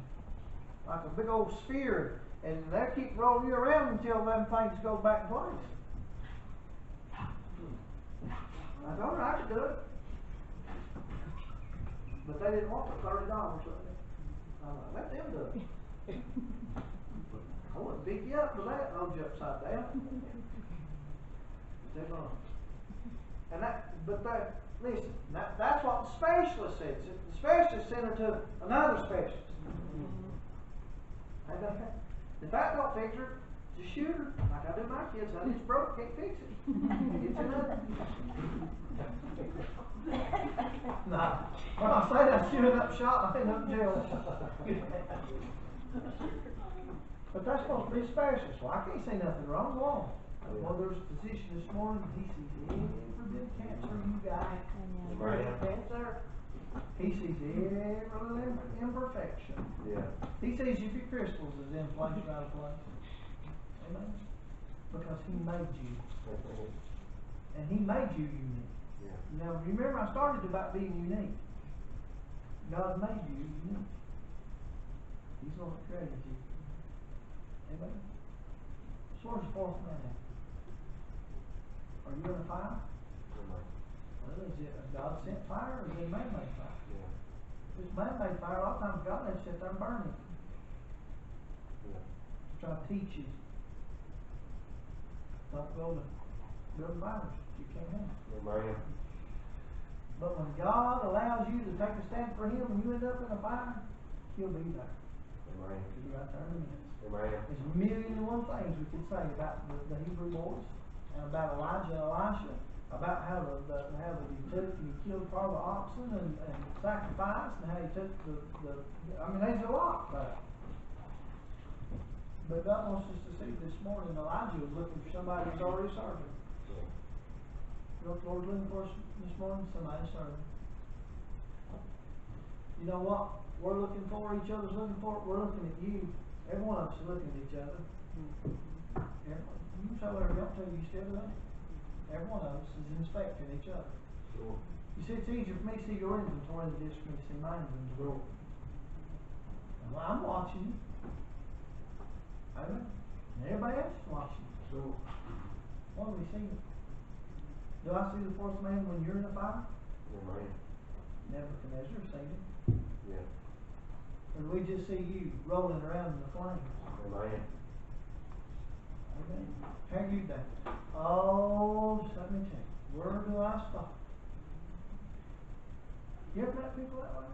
like a big old sphere, and they keep rolling you around until them things go back in place. I told her I could do it, but they didn't want the $30. I'm like, let them do it. I wouldn't beat you up for that, hold you upside down. They're gonna. Listen, that's what the specialist says. The specialist sent her to another specialist. If that don't fix her, just shoot her. Like I do my kids. It's broke, can't fix it. Get you another. Nah. When I say that shooting up shot, I end up in jail. But that's supposed to be a specialist. Well, I can't say nothing wrong. Wrong. Well, there's a physician this morning. He sees every bit of cancer you got. Cancer. He sees every little imperfection. Yeah. He sees if your crystals is in place or out of place. Amen. Because he made you. And he made you unique. Yeah. Now remember I started about being unique. God made you unique. He's the one that created you. Amen. So where's the fourth man at? Are you in the fire? Well, is it a God sent fire or is it a man-made fire? Yeah. If it's man-made fire, a lot of times God may sit there and burn it. Yeah. To try to teach you. Don't go to build fires. You can't handle it. Amen. But when God allows you to take a stand for Him and you end up in a fire, He'll be there. Amen. He'll be right there in a minute. Amen. There's a million and one things we could say about the Hebrew boys, and about Elijah and Elisha, about how he took and he killed part of the oxen and sacrificed, and how he took there's a lot there. But God wants us to see this morning, Elijah was looking for somebody who's already serving. Yeah. You know what the Lord's looking for us this morning? Somebody serving. You know what we're looking for, each other's looking for? We're looking at you. Every one of us is looking at each other. You can tell her, don't tell you still do it. Every one of us is inspecting each other. Sure. You see, it's easier for me to see your inventory than it is for me to see my inventory. Well, I'm watching you. Amen. Everybody else is watching you. Sure. What do we see? Do I see the fourth man when you're in the fire? Amen. Nebuchadnezzar seen it. Yeah. or we just see you rolling around in the flames? Amen. Amen. How you think? Oh, just let me tell you, where do I start? You ever met people that way?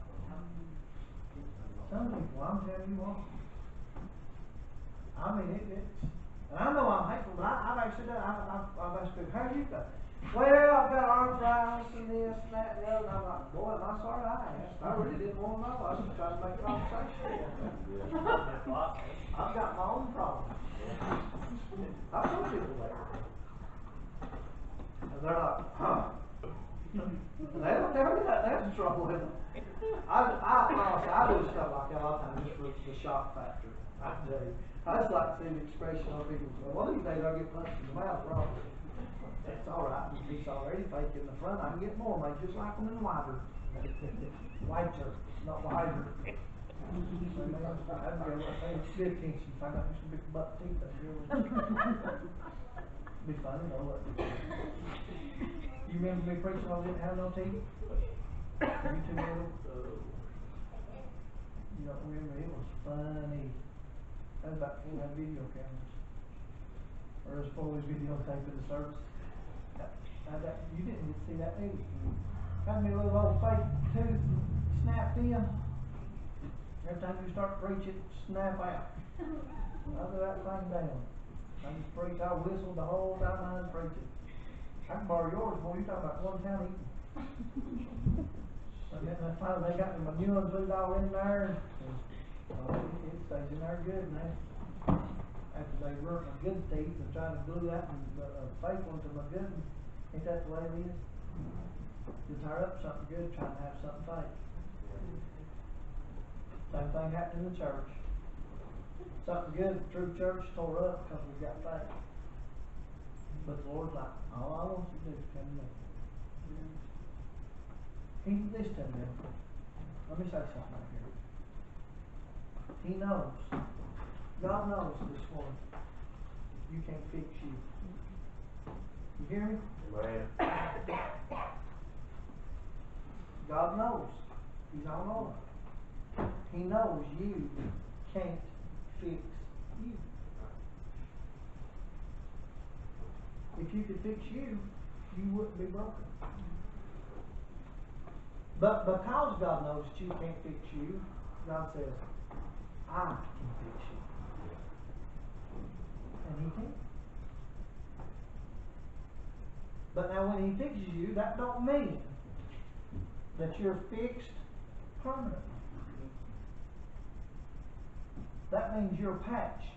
Some people, I'm telling you what. I mean, it's, and I know I'm hateful, but I've actually done, I've asked people, how you think? Well, I've got arthritis and this and that and the other, and I'm like, boy, am I sorry I asked. I really didn't want to know, I was just trying to make conversation. I've got my own problems. I've told people that. And they're like, huh? And they don't tell me that that's the trouble with them. Honestly, I do stuff like that all the time just for the shock factor. I tell you. I just like to see the expression on people's face. One of these days I'll get punched in the mouth, probably. That's alright. He's already fake in the front. I can get more, mate, just like them in wider. Whiter, not wider. So, man, I'd go with me. Good attention. If I got some big butt teeth, I'd go with Be funny, though. You remember me preaching when I didn't have no teeth? You too little? You don't remember? It was funny. That was about before we had video cameras. Or it was before we was videotaping the service. You didn't get to see that, did you? Had me a little old fake tooth snapped in. Every time you start preaching, snap out. I'll do that thing down. I just preach, I whistled the whole time I was preaching. I can borrow yours, boy, you're talking about one town eating. And then finally they got the manure and food all in there, and it stays in there good now. After they burnt my good teeth and tried to glue that and fake one to my good one. Ain't that the way it is? You tear up something good trying to have something fake. Same thing happened in the church. Something good, true church tore up because we got fake. But the Lord's like, all I want you to do is come to me. Listen to me. Let me say something right here. He knows. God knows this morning. You can't fix you. You hear me? Amen. God knows. He's all knowing. He knows you can't fix you. If you could fix you, you wouldn't be broken. But because God knows that you can't fix you, God says, I can fix you. And He can. But now when He fixes you, that don't mean that you're fixed permanently. That means you're patched.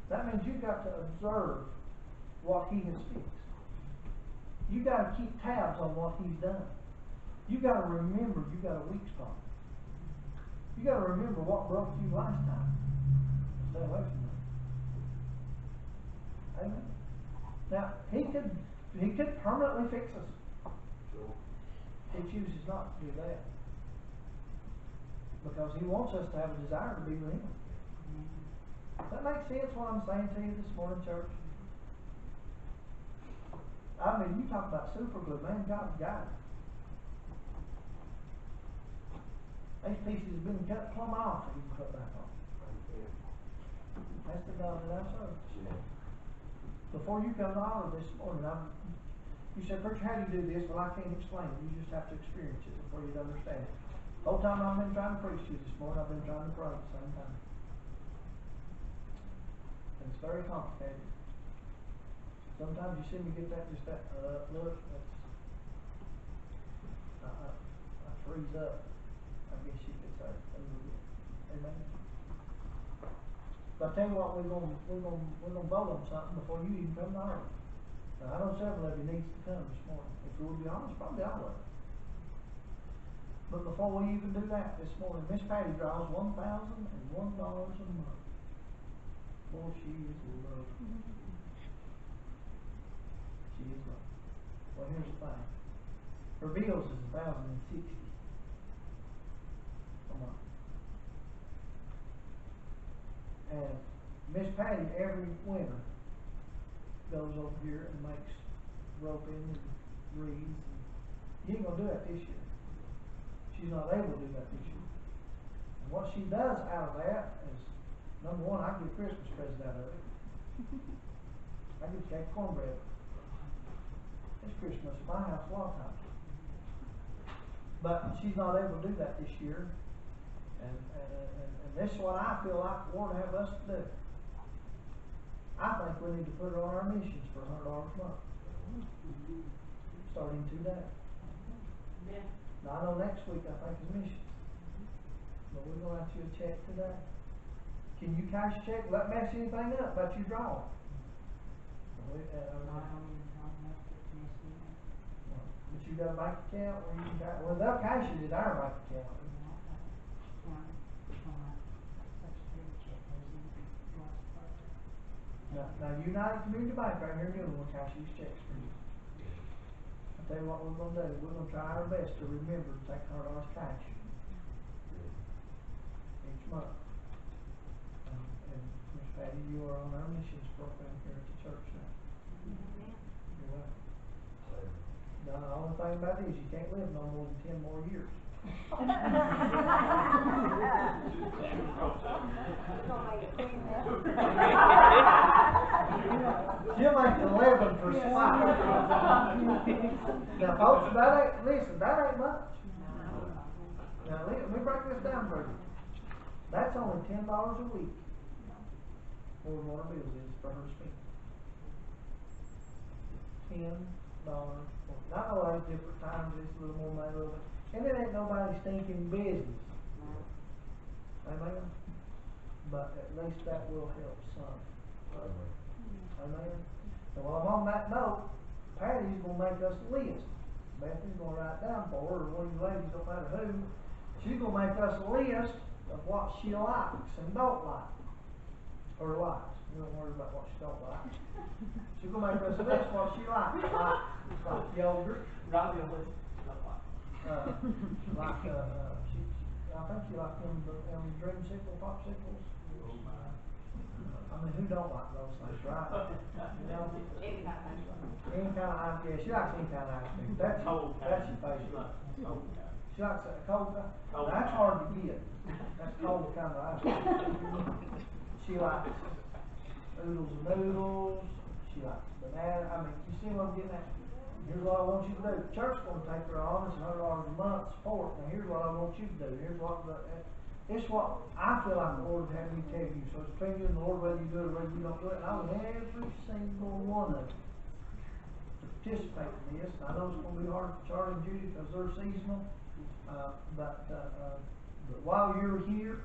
That means you've got to observe what He has fixed. You got to keep tabs on what He's done. You got to remember you got a weak spot. You got to remember what broke you last time. Stay away from that. Amen. Now He could permanently fix us. Sure. He chooses not to do that because He wants us to have a desire to be with Him. Does that make sense what I'm saying to you this morning, church? I mean, you talk about super glue, man, God's got it. These pieces have been cut plumb off and you can put back on. That's the God that I serve. Yeah. Before you come to honor this morning, you said, Preacher, how do you do this? Well, I can't explain it. You just have to experience it before you'd understand it. The whole time I've been trying to preach to you this morning, I've been trying to pray at the same time. And it's very complicated. Sometimes you see me get that, just that, look, that's, I freeze up, I guess you could say, a little bit. Amen. But I tell you what, we're gonna vote on something before you even come to ours. Now, I know several of you needs to come this morning. If we will be honest, probably all of it. But before we even do that this morning, Miss Patty draws $1,001 a month. Boy, she is loved. She is loved. Well, here's the thing. Her bills is $1,060 a month. And Miss Patty every winter goes over here and makes roping and reeds. You ain't gonna do that this year. she's not able to do that this year. And what she does out of that is, number one, I get a Christmas present out of it. I get to take cornbread. It's Christmas at my house a lot of times. But she's not able to do that this year. And this is what I feel like the Lord have us to do. I think we need to put her on our missions for $100 a month. Starting today. Yeah. Now, I know next week I think is missions. But we're going to write you a check today. Can you cash a check? Let mess anything up about you drawing. But you got a bank account where you can, well, they'll cash it at our bank account. Now United Community Bank right here in Newland will cash these checks for you. I tell you what we're gonna do, we're gonna try our best to remember to take $100 cash each month. And Miss Patty, you are on our missions program here at the church now. You're welcome. Now, the only thing about it is you can't live no more than 10 more years. She'll make 11 for spite. Now, folks, that ain't much. Now, let me break this down for you. That's only $10 a week. More than what our bills is for her to spend. $10. I know there's different times, it's a little more money, a little bit. And it ain't nobody's stinking business. Amen? But at least that will help some. Amen? And while I'm on that note, Patty's going to make us a list. Bethany's going to write down for her, or one of you ladies, don't matter who. She's going to make us a list of what she likes and don't like. Or likes. We don't worry about what she don't like. She's going to make us a list of what she likes. Like yogurt. Right on the list. I think she likes them dreamsicle popsicles. Oh my. I mean, who don't like those things, right? You know? Any kind of Any kind of ice, yeah, she likes any kind of ice cream. That's your favorite. She likes a cold kind. Cold That's kind. hard to get. That's cold kind of ice cream. She likes oodles of noodles. She likes banana. I mean, you see what I'm getting at? Here's what I want you to do. The church's going to take her on. It's $100 a month support. Now here's what I want you to do. Here's what it's what I feel like the Lord had me tell you. So it's between you and the Lord whether you do it or whether you don't do it. And I want every single one of you to participate in this. I know it's going to be hard for Charlie and Judy because they're seasonal. But while you're here,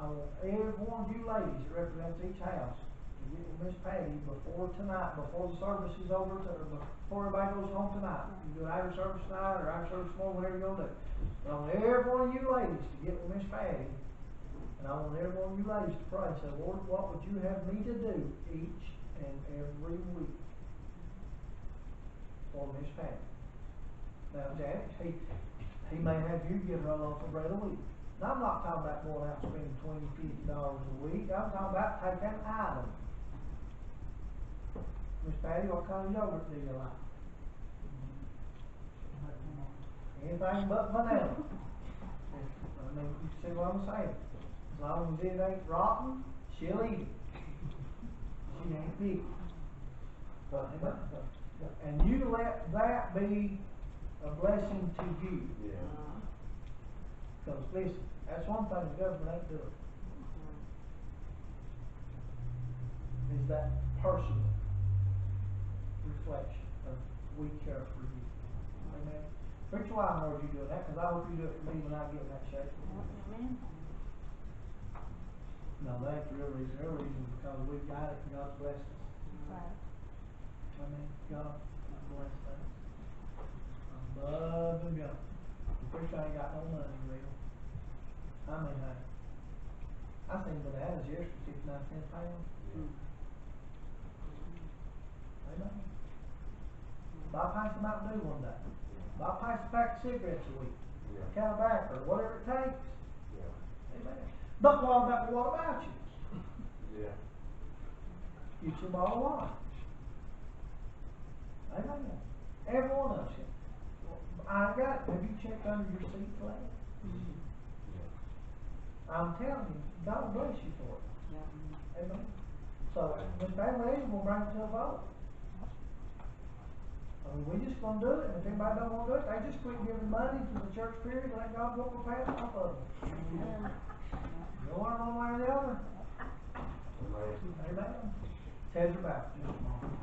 I want every one of you ladies that represents each house to get with Miss Patty before tonight, before the service is over, before everybody goes home tonight. You do an after service tonight or after service tomorrow, whatever you're going to do. But I want every one of you ladies to get with Miss Patty, and I want every one of you ladies to pray and say, Lord, what would you have me to do each and every week for Miss Patty? Now, Janet, he may have you get her a loaf of bread a week. Now, I'm not talking about going out and spending $20, $50 a week. I'm talking about taking an item. Miss Patty, what kind of yogurt do you like? Anything but vanilla. I mean, you see what I'm saying? As long as it ain't rotten, she'll eat it. She ain't picky. And you let that be a blessing to you. Yeah. Because listen, that's one thing the government ain't doing. Is that personal reflection of we care for you. Amen. Preacher, why I know you doing that? Because I hope you do it for me when I get in that shape. No, that ain't the real reason. The real reason is because we got it and God's blessed us. Right. Amen. God blessed us. Above and beyond. The preacher ain't got no money real. I mean, hey, I seen bananas yesterday, 69 cents a pound. Amen. Bypass the Mountain Dew one day. Bypass a pack of cigarettes a week. Yeah. Count back or whatever it takes. Yeah. Amen. But what about you? Yeah. Get your bottle of wine. Amen. Every one of us. I got it. Have you checked under your seat for that? I'm telling you, God bless you for it. Yeah. Amen. So, Ms. Bailey, we'll bring it to a vote. I mean, we just gonna do it, and if anybody don't wanna do it, they just quit giving money to the church period, let God go for past off of them. You want it one way or the other? Amen. Amen. Ted's about just a moment.